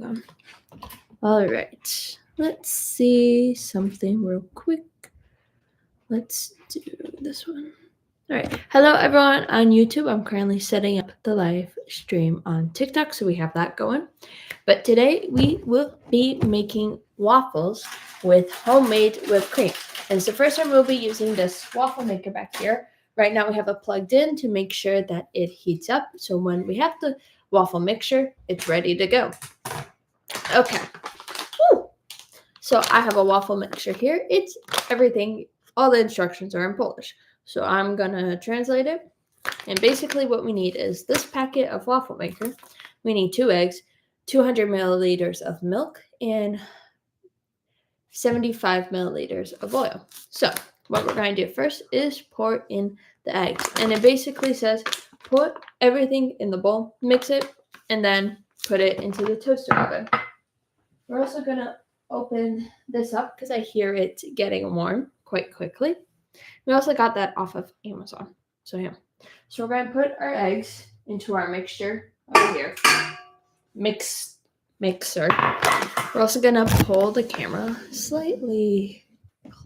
on. All right. Let's see something real quick. Let's do this one. All right. Hello, everyone on YouTube. I'm currently setting up the live stream on TikTok, so we have that going. But today we will be making waffles with homemade whipped cream. And so first time we'll be using this waffle maker back here. Right now we have it plugged in to make sure that it heats up. So when we have the waffle mixture, it's ready to go. Okay. Woo. So I have a waffle mixture here. It's everything, all the instructions are in Polish. So I'm gonna translate it. And basically what we need is this packet of waffle maker. We need 2 eggs, 200 milliliters of milk, and 75 milliliters of oil. So what we're going to do first is pour in the eggs. And it basically says put everything in the bowl, mix it, and then put it into the toaster oven. We're also going to open this up because I hear it getting warm quite quickly. We also got that off of Amazon. So yeah. So we're going to put our eggs into our mixture over here. Mixer. We're also going to pull the camera slightly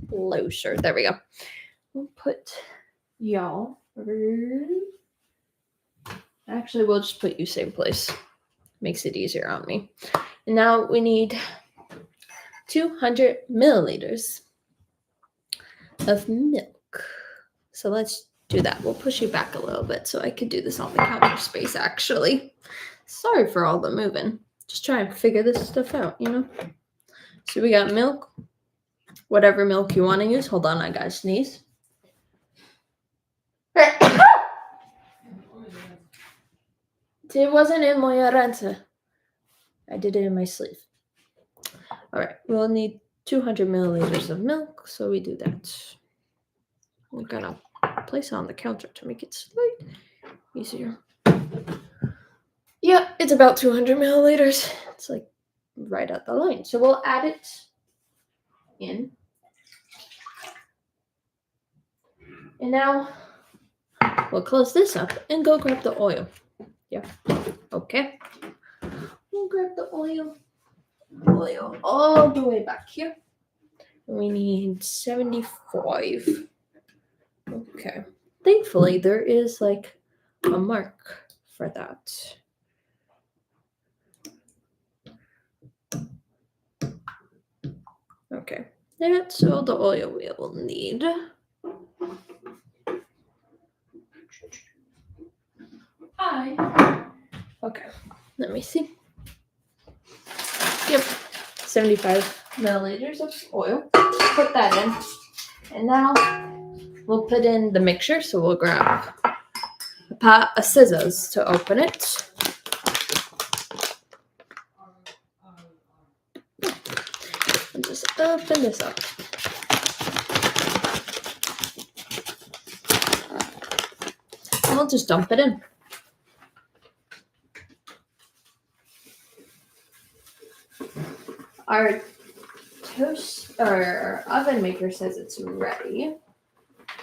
closer. There we go. We'll put y'all. Actually, we'll just put you same place. Makes it easier on me. And now we need 200 milliliters of milk. So let's do that. We'll push you back a little bit so I can do this on the counter space, actually. Sorry for all the moving. Just try and figure this stuff out, you know? So we got milk. Whatever milk you want to use. Hold on, I gotta sneeze. It wasn't in my ręce. I did it in my sleeve. All right, we'll need 200 milliliters of milk, so we do that. We're gonna place it on the counter to make it slightly easier. Yeah, it's about 200 milliliters. It's like right at the line. So we'll add it in. And now we'll close this up and go grab the oil. Yeah, okay. We'll grab the oil all the way back here. We need 75. Okay. Thankfully, there is like a mark for that. Okay. That's all the oil we will need. Okay. Let me see. Yep. 75 milliliters of oil. Put that in. And now we'll put in the mixture. So we'll grab a pair of scissors to open it. And just open this up. And we'll just dump it in. Our oven maker says it's ready.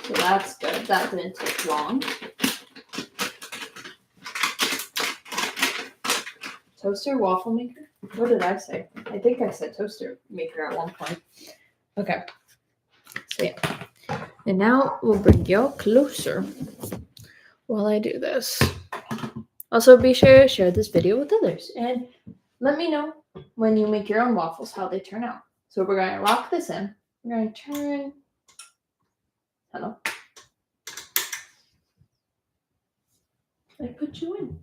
So that's good. That didn't take long. Toaster waffle maker? What did I say? I think I said toaster maker at one point. Okay. So yeah. And now we'll bring y'all closer while I do this. Also, be sure to share this video with others. And let me know when you make your own waffles how they turn out. So we're going to lock this in. We're going to turn. Hello. I put you in.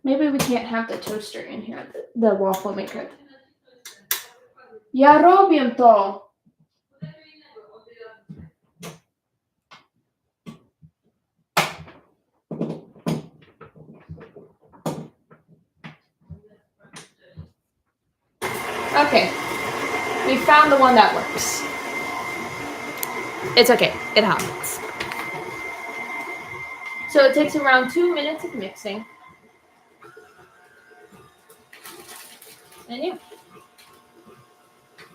Maybe we can't have the toaster in here, the waffle maker. Ja robię to. Okay, we found the one that works. It's okay, it happens. So it takes around 2 minutes of mixing. And yeah.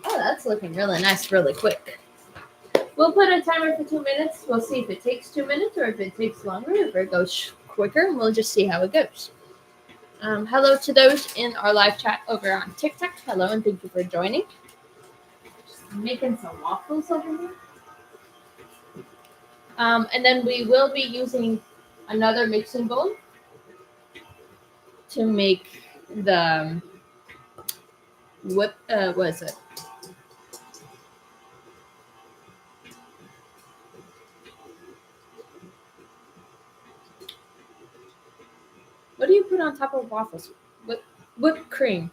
Oh, that's looking really nice, really quick. We'll put a timer for 2 minutes. We'll see if it takes 2 minutes or if it takes longer, if it goes quicker, and we'll just see how it goes. Hello to those in our live chat over on TikTok. Hello, and thank you for joining. Just making some waffles over here. And then we will be using another mixing bowl to make the what is it? What do you put on top of waffles? Whipped cream.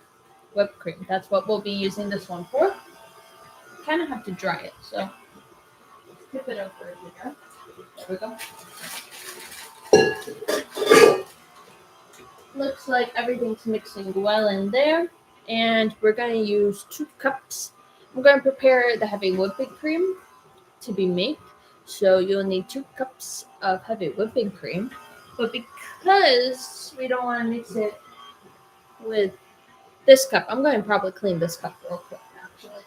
Whipped cream. That's what we'll be using this one for. Kind of have to dry it, so tip it over here. There we go. Looks like everything's mixing well in there, and we're going to use 2 cups. I'm going to prepare the heavy whipping cream to be made, so you'll need 2 cups of heavy whipping cream. But because we don't want to mix it with this cup, I'm going to probably clean this cup real quick, actually.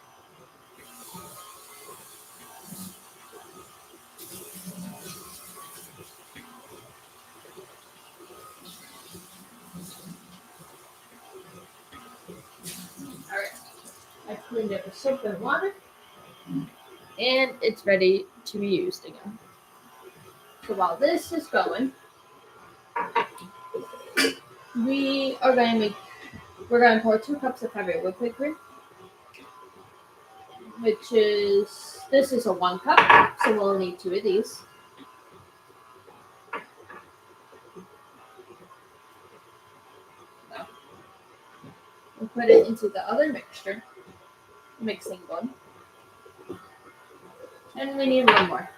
Alright, I cleaned it with soap and water, and it's ready to be used again. So while this is going, we're going to pour 2 cups of heavy whipping cream, this is a 1 cup, so we'll need 2 of these. We'll put it into the other mixing bowl. And we need 1 more.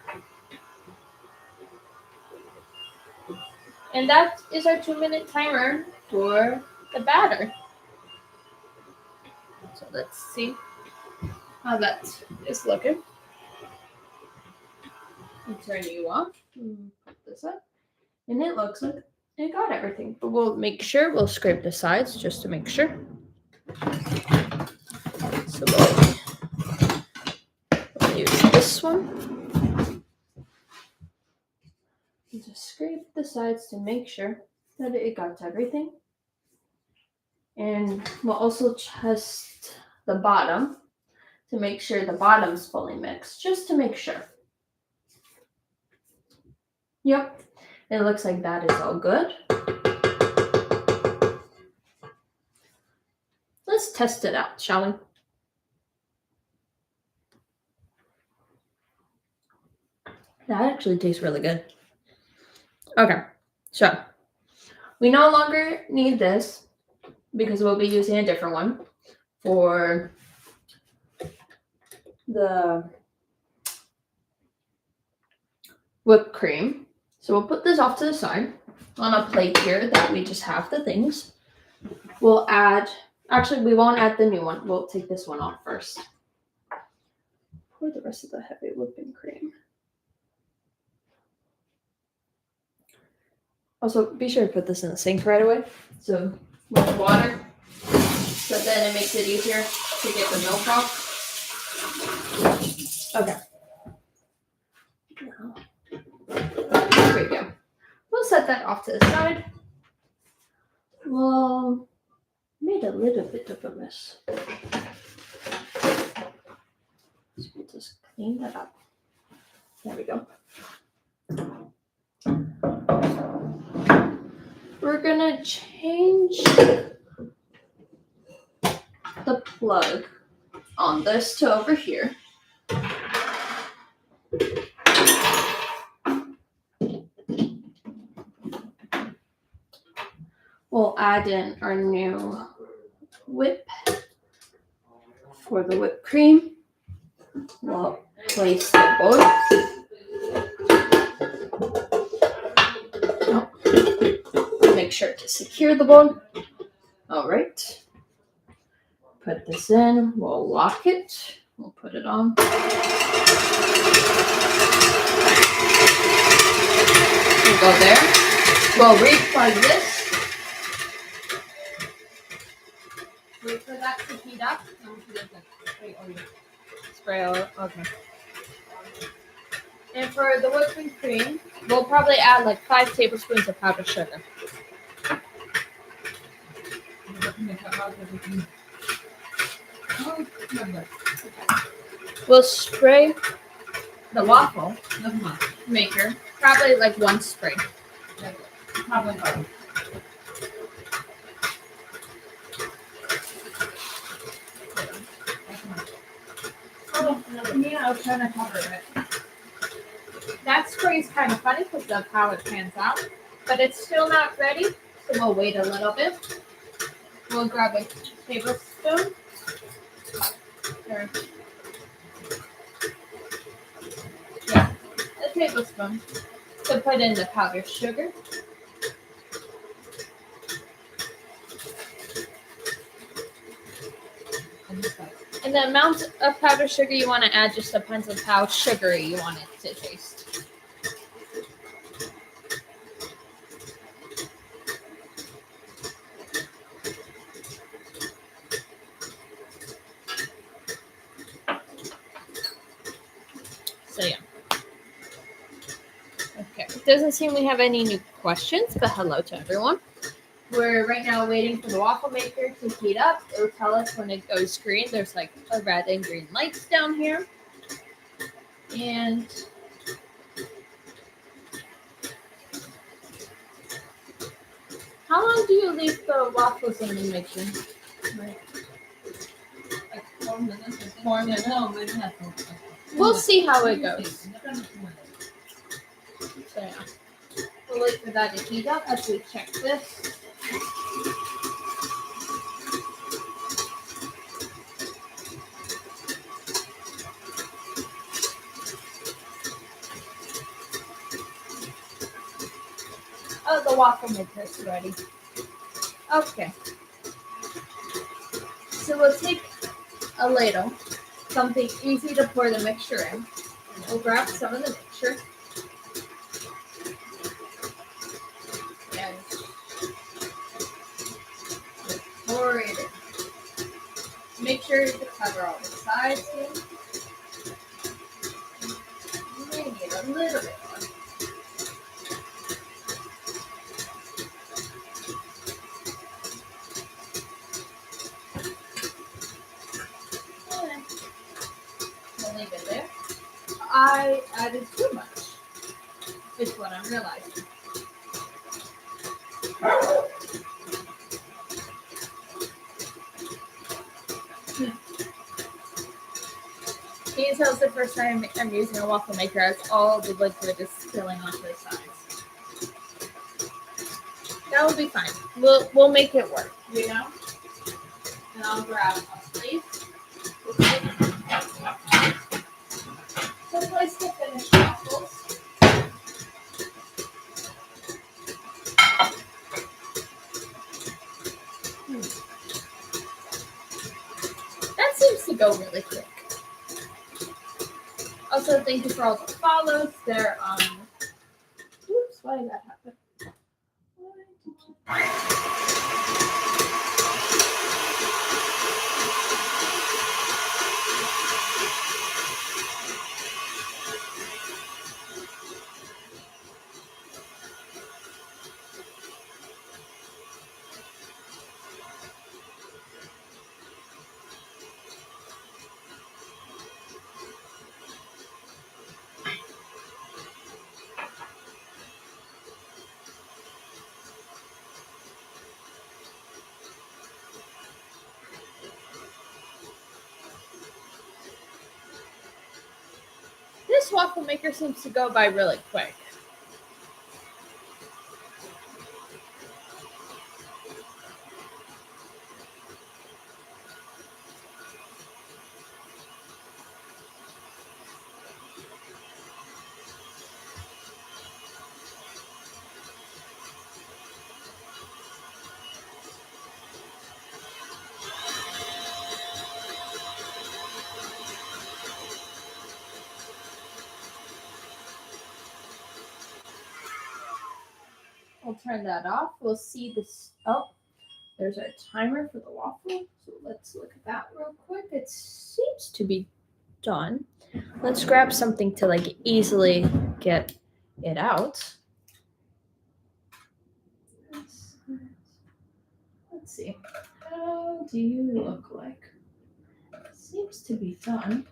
And that is our 2-minute timer for the batter. So let's see how that is looking. I'll turn you off. Put this up. And it looks like it got everything. But we'll scrape the sides just to make sure. So we'll use this one. Just scrape the sides to make sure that it got everything. And we'll also test the bottom to make sure the bottom's fully mixed, just to make sure. Yep, it looks like that is all good. Let's test it out, shall we? That actually tastes really good. Okay, so we no longer need this because we'll be using a different one for the whipped cream. So we'll put this off to the side on a plate here that we just have the things. We'll add, actually we won't add the new one. We'll take this one off first. Pour the rest of the heavy whipping cream. Also, be sure to put this in the sink right away. So with water, so then it makes it easier to get the milk off. Okay. There we go. We'll set that off to the side. Well, made a little bit of a mess. So we'll just clean that up. There we go. We're gonna change the plug on this to over here. We'll add in our new whip for the whipped cream. We'll place the bowl. Make sure to secure the bowl. All right. Put this in. We'll lock it. We'll put it on. We'll go there. We'll replug this. Wait for that to heat up. Spray oil. Okay. And for the whipping cream, we'll probably add like 5 tablespoons of powdered sugar. We'll spray the waffle maker, probably like 1 spray. Probably both. Oh, yeah, I was trying to cover it. That spray is kind of funny because of how it pans out, but it's still not ready, so we'll wait a little bit. We'll grab a tablespoon. Or, yeah, a tablespoon to put in the powdered sugar. And the amount of powdered sugar you want to add just depends on how sugary you want it to taste. So yeah. Okay. It doesn't seem we have any new questions, but hello to everyone. We're right now waiting for the waffle maker to heat up. It will tell us when it goes green. There's like a red and green lights down here. And how long do you leave the waffles in the mixer? Like 4 minutes. 4 minutes. No, maybe not 4 minutes. We'll see how it goes. So yeah. We'll wait for that to heat up as we check this. Oh, the waffle maker is ready. Okay. So we'll take a ladle, something easy to pour the mixture in. And we'll grab some of the mixture. And pour it in. Make sure to cover all the sides in. You may need a little bit more. We'll leave it there. I added too much, is what I'm realizing. Can you tell it's the first time I'm using a waffle maker as all the liquid is spilling onto the sides? That will be fine. We'll make it work, you know? And I'll grab a plate. Some place to finish waffles. That seems to go really quick. Also, thank you for all the follows. They're oops, why did that happen? This waffle maker seems to go by really quick. We'll turn that off. We'll see this. Oh, there's our timer for the waffle. So let's look at that real quick. It seems to be done. Let's grab something to like easily get it out. Let's see. How do you look like? It seems to be done.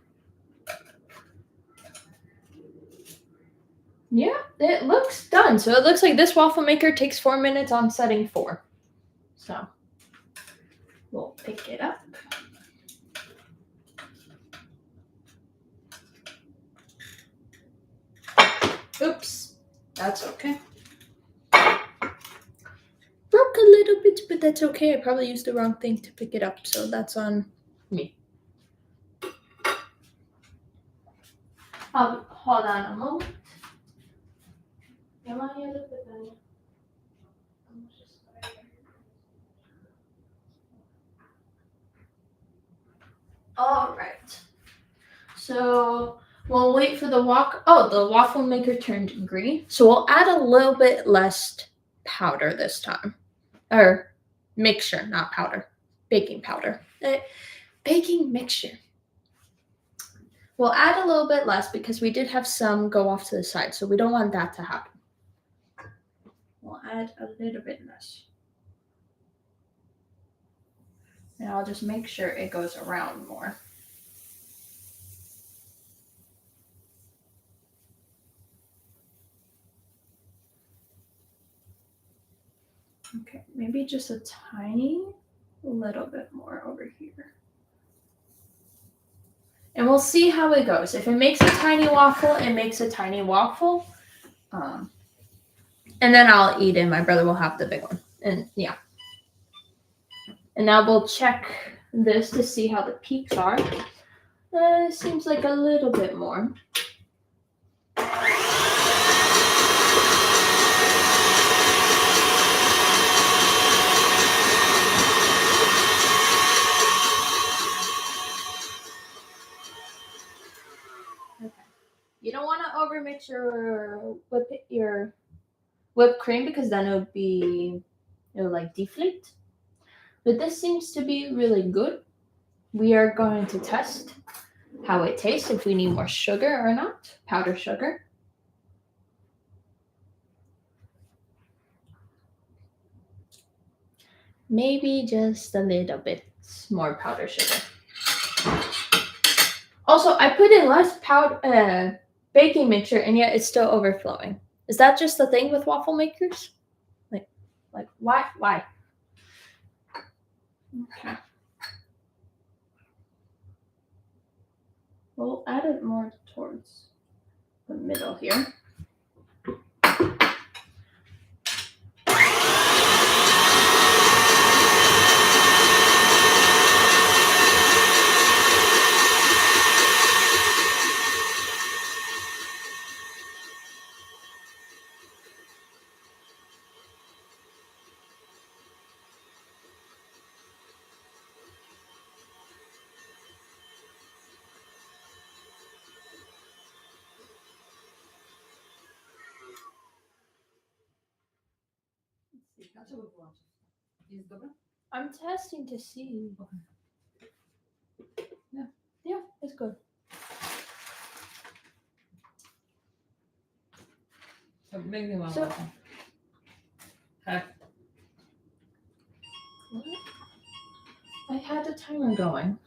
Yeah, it looks done. So it looks like this waffle maker takes 4 minutes on setting 4. So we'll pick it up. Oops, that's okay. Broke a little bit, but that's okay. I probably used the wrong thing to pick it up, so that's on me. Hold on a moment. All right. So we'll wait for the the waffle maker turned green. So we'll add a little bit less powder this time. Or mixture, not powder. Baking powder. Baking mixture. We'll add a little bit less because we did have some go off to the side, so we don't want that to happen. We'll add a little bit less. And I'll just make sure it goes around more. Okay, maybe just a tiny little bit more over here. And we'll see how it goes. If it makes a tiny waffle, it makes a tiny waffle. And then I'll eat it. My brother will have the big one. And yeah. And now we'll check this to see how the peaks are. Seems like a little bit more. You don't want to overmix your whipped cream because then it will like deflate. But this seems to be really good. We are going to test how it tastes, if we need more sugar or not, powdered sugar. Maybe just a little bit more powdered sugar. Also, I put in less baking mixture, and yet it's still overflowing. Is that just the thing with waffle makers? Like why? Okay. We'll add it more towards the middle here. I'm testing to see. Yeah, it's good. So, I had the timer going.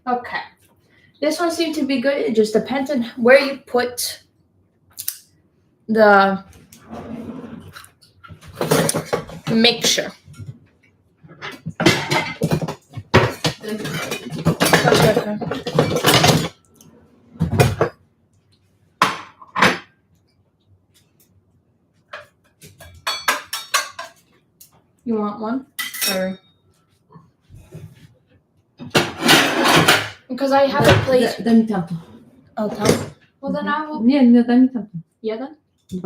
Okay. This one seemed to be good. It just depends on where you put the mixture. You want one? Or because I have a plate. Дай mi tamto. Oh, tam. Well, then I will. Nie, daj mi tamto. Jeden? 2.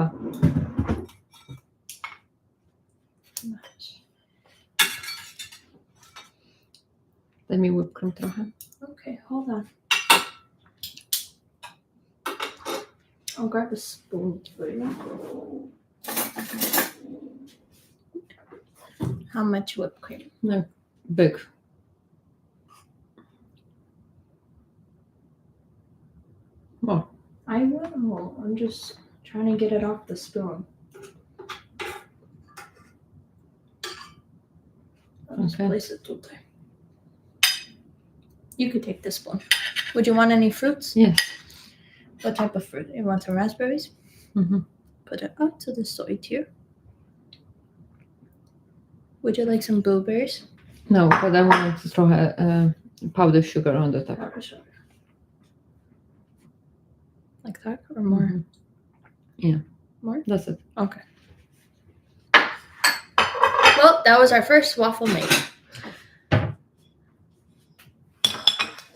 Daj mi whipped cream trochę. Okay, hold on. I'll grab a spoon for you. How much whipped cream? No, big. I know. I'm just trying to get it off the spoon. I'll just Okay. place it there. You could take this spoon. Would you want any fruits? Yes. What type of fruit? You want some raspberries? Mm-hmm. Put it up to the side here. Would you like some blueberries? No, but I want to throw powdered sugar on the top. Powdered sugar. Like that or more? Mhm. Yeah. More? That's it. Okay. Well, that was our first waffle made.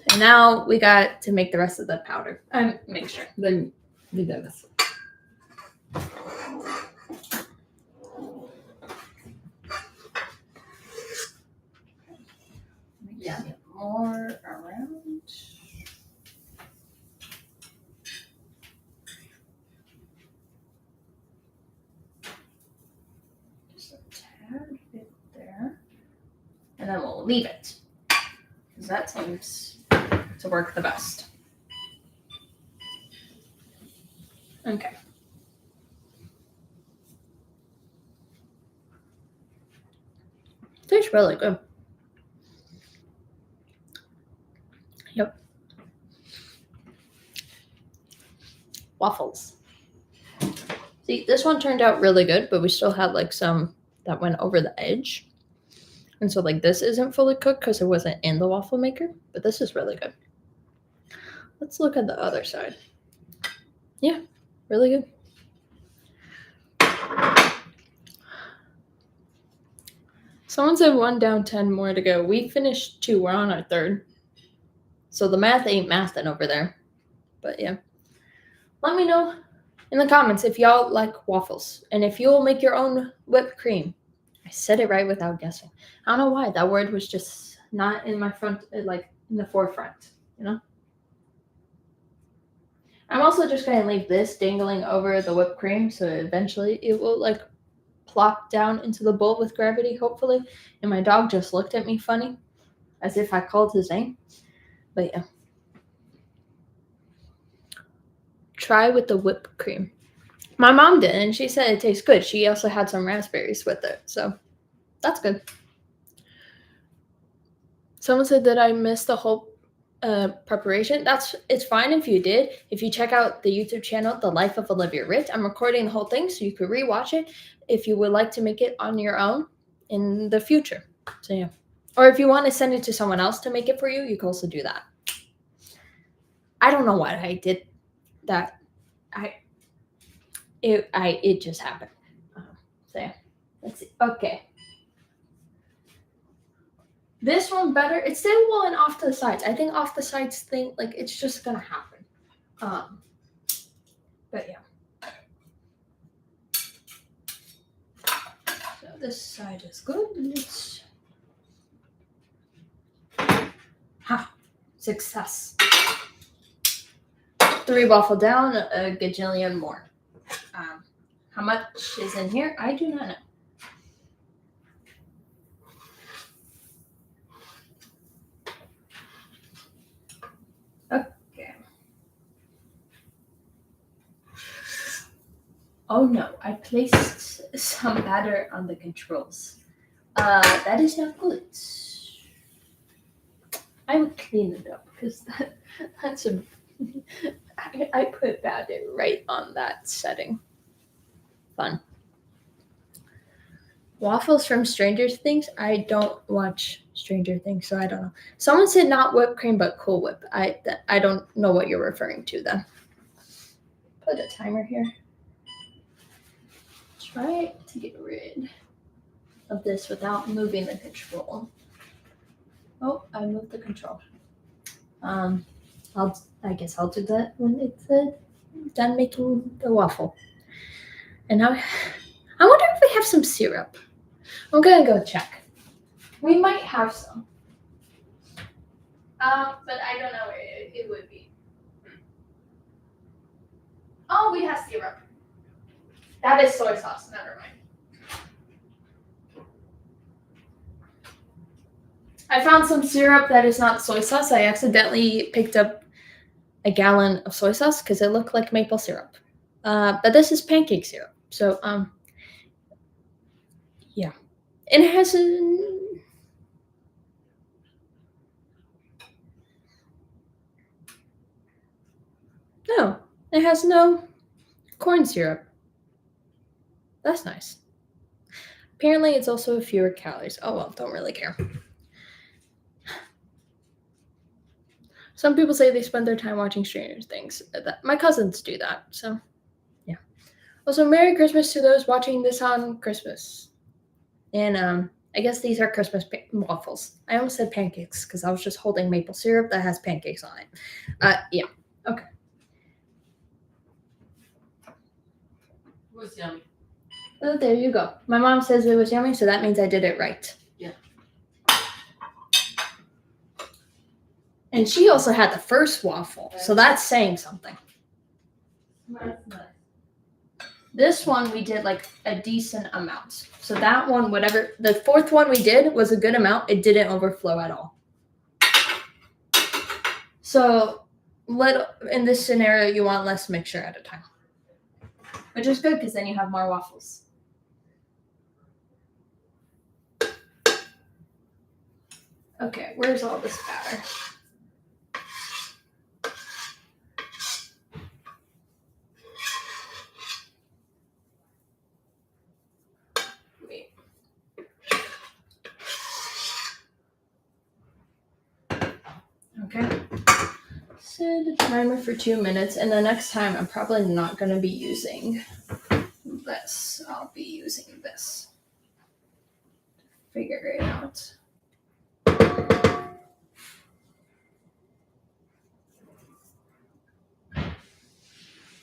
And now we got to make the rest of the powder. Mixture. Then vi gör det. Yeah, more around. Just a tad bit there. And then we'll leave it. Because that seems to work the best. Okay. Tastes really good. Yep. Waffles. See, this one turned out really good, but we still had like some that went over the edge. And so like this isn't fully cooked because it wasn't in the waffle maker, but this is really good. Let's look at the other side. Yeah, really good. Someone said 1 down, 10 more to go. We finished 2. We're on our 3rd. So the math ain't mathing over there. But yeah. Let me know in the comments if y'all like waffles. And if you'll make your own whipped cream. I said it right without guessing. I don't know why. That word was just not in my front, like in the forefront, you know? I'm also just going to leave this dangling over the whipped cream. So eventually it will like plop down into the bowl with gravity, hopefully. And my dog just looked at me funny, as if I called his name. But yeah. Try with the whipped cream. My mom did, and she said it tastes good. She also had some raspberries with it, so that's good. Someone said that I missed the whole preparation. It's fine if you did. If you check out the YouTube channel, The Life of Olivia Ritt, I'm recording the whole thing, so you could rewatch it if you would like to make it on your own in the future. So yeah, or if you want to send it to someone else to make it for you, you can also do that. I don't know why I did that. It just happened. So yeah, let's see. Okay. This one better. It's still going off to the sides. I think off the sides thing, like it's just gonna happen. But yeah. So this side is good. Let's success. 3 waffle down, a gajillion more. How much is in here? I do not know. Okay. Oh no, I placed some batter on the controls. That is not good. I would clean it up because that's a. I put batter right on that setting. Fun. Waffles from Stranger Things? I don't watch Stranger Things, so I don't know. Someone said not whipped cream, but Cool Whip. I don't know what you're referring to then. Put a timer here. Try to get rid of this without moving the control. Oh, I moved the control. I guess I'll do that when it's done making the waffle. And now, I wonder if we have some syrup. I'm gonna go check. We might have some. But I don't know where it would be. Oh, we have syrup. That is soy sauce. Never mind. I found some syrup that is not soy sauce. I accidentally picked up a gallon of soy sauce because it looked like maple syrup. But this is pancake syrup. So yeah. And it has no, it has no corn syrup. That's nice. Apparently, it's also fewer calories. Oh well, don't really care. Some people say they spend their time watching Stranger Things. My cousins do that, so yeah. Also, Merry Christmas to those watching this on Christmas. And I guess these are Christmas waffles. I almost said pancakes because I was just holding maple syrup that has pancakes on it. Yeah. Okay. It was yummy. Oh, there you go. My mom says it was yummy, so that means I did it right. Yeah. And she also had the first waffle, so that's saying something. That's nice. This one we did like a decent amount. So that one, whatever, the fourth one we did was a good amount. It didn't overflow at all. So in this scenario, you want less mixture at a time. Which is good because then you have more waffles. Okay, where's all this batter? Wait. Okay. Set a timer for 2 minutes, and the next time I'm probably not going to be using this. I'll be using this. Figure it out.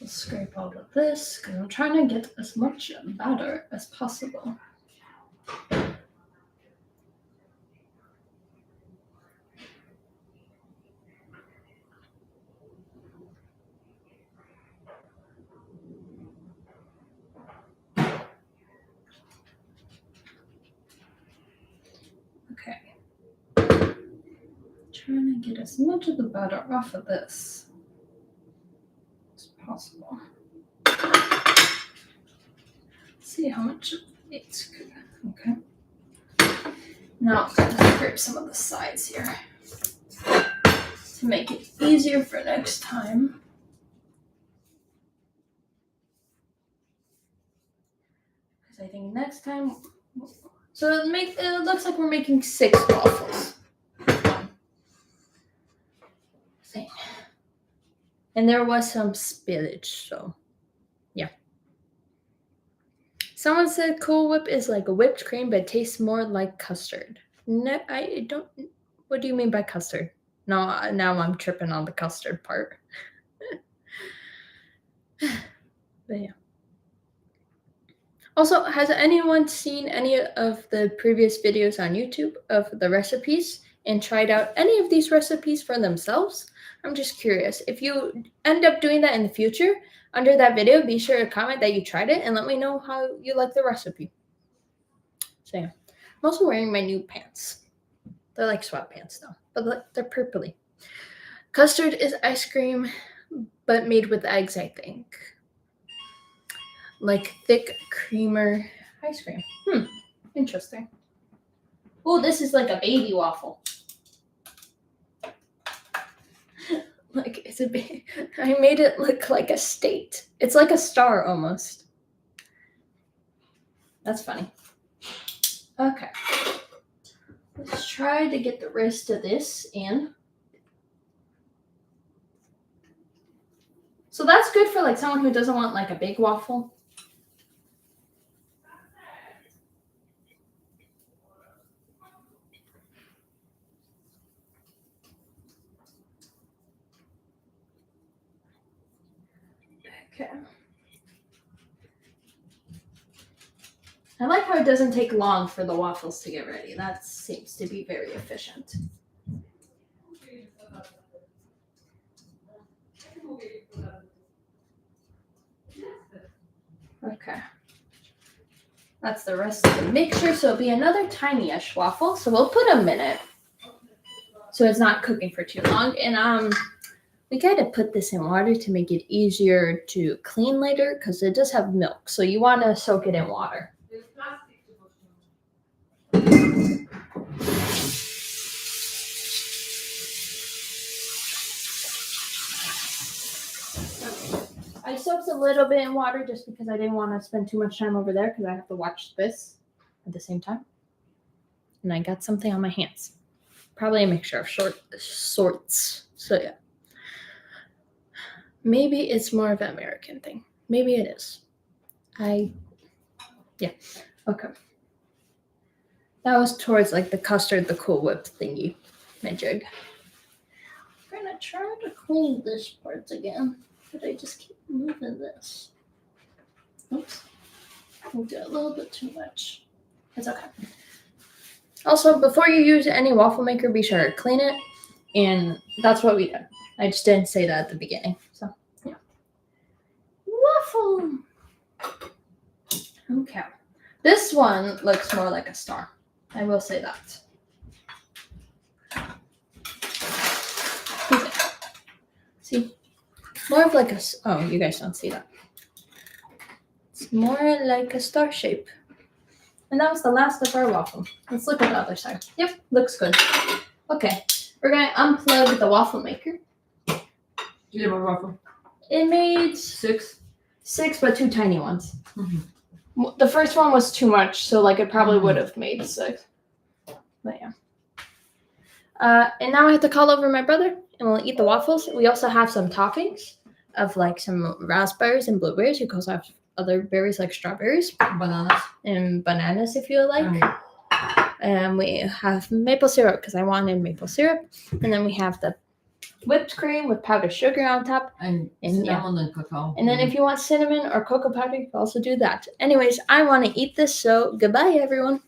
I'll scrape all of this because I'm trying to get as much batter as possible. Okay. Trying to get as much of the batter off of this as possible. See how much it's good. Okay. Now I'm going to scrape some of the sides here to make it easier for next time. Because I think next time, so it looks like we're making 6 waffles. Thing. And there was some spillage, so yeah. Someone said Cool Whip is like a whipped cream, but it tastes more like custard. No, I don't. What do you mean by custard? No, now I'm tripping on the custard part. But yeah. Also, has anyone seen any of the previous videos on YouTube of the recipes and tried out any of these recipes for themselves? I'm just curious. If you end up doing that in the future, under that video, be sure to comment that you tried it and let me know how you like the recipe. So yeah. I'm also wearing my new pants. They're like sweatpants though, but they're purpley. Custard is ice cream, but made with eggs, I think. Like thick creamer ice cream. Interesting. Oh, this is like a baby waffle. Like it's I made it look like a state. It's like a star almost. That's funny. Okay. Let's try to get the rest of this in. So that's good for like someone who doesn't want like a big waffle. Okay. I like how it doesn't take long for the waffles to get ready. That seems to be very efficient. Okay. That's the rest of the mixture. So it'll be another tiny-ish waffle. So we'll put a minute so it's not cooking for too long. And We gotta put this in water to make it easier to clean later because it does have milk. So you want to soak it in water. I soaked a little bit in water just because I didn't want to spend too much time over there because I have to watch this at the same time. And I got something on my hands. Probably a mixture of sorts. So yeah. Maybe it's more of an American thing. Maybe it is. Yeah. Okay. That was towards like the custard, the Cool Whip thingy. My jig. I'm gonna try to clean this part again. But I just keep moving this. Oops. Moved it a little bit too much. It's okay. Also, before you use any waffle maker, be sure to clean it. And that's what we did. I just didn't say that at the beginning. So, yeah. Waffle! Okay. This one looks more like a star. I will say that. Okay. See? More of like a... Oh, you guys don't see that. It's more like a star shape. And that was the last of our waffle. Let's look at the other side. Yep, looks good. Okay, we're going to unplug the waffle maker. You did a waffle? It made 6, but 2 tiny ones. Mm-hmm. The first one was too much, so like it probably would have made 6. But yeah. And now I have to call over my brother, and we'll eat the waffles. We also have some toppings of like some raspberries and blueberries. You can also have other berries like strawberries, bananas, and bananas if you like. And we have maple syrup because I wanted maple syrup. And then we have the whipped cream with powdered sugar on top. and cinnamon and cacao. And then if you want cinnamon or cocoa powder, you can also do that. Anyways, I want to eat this, so goodbye, everyone.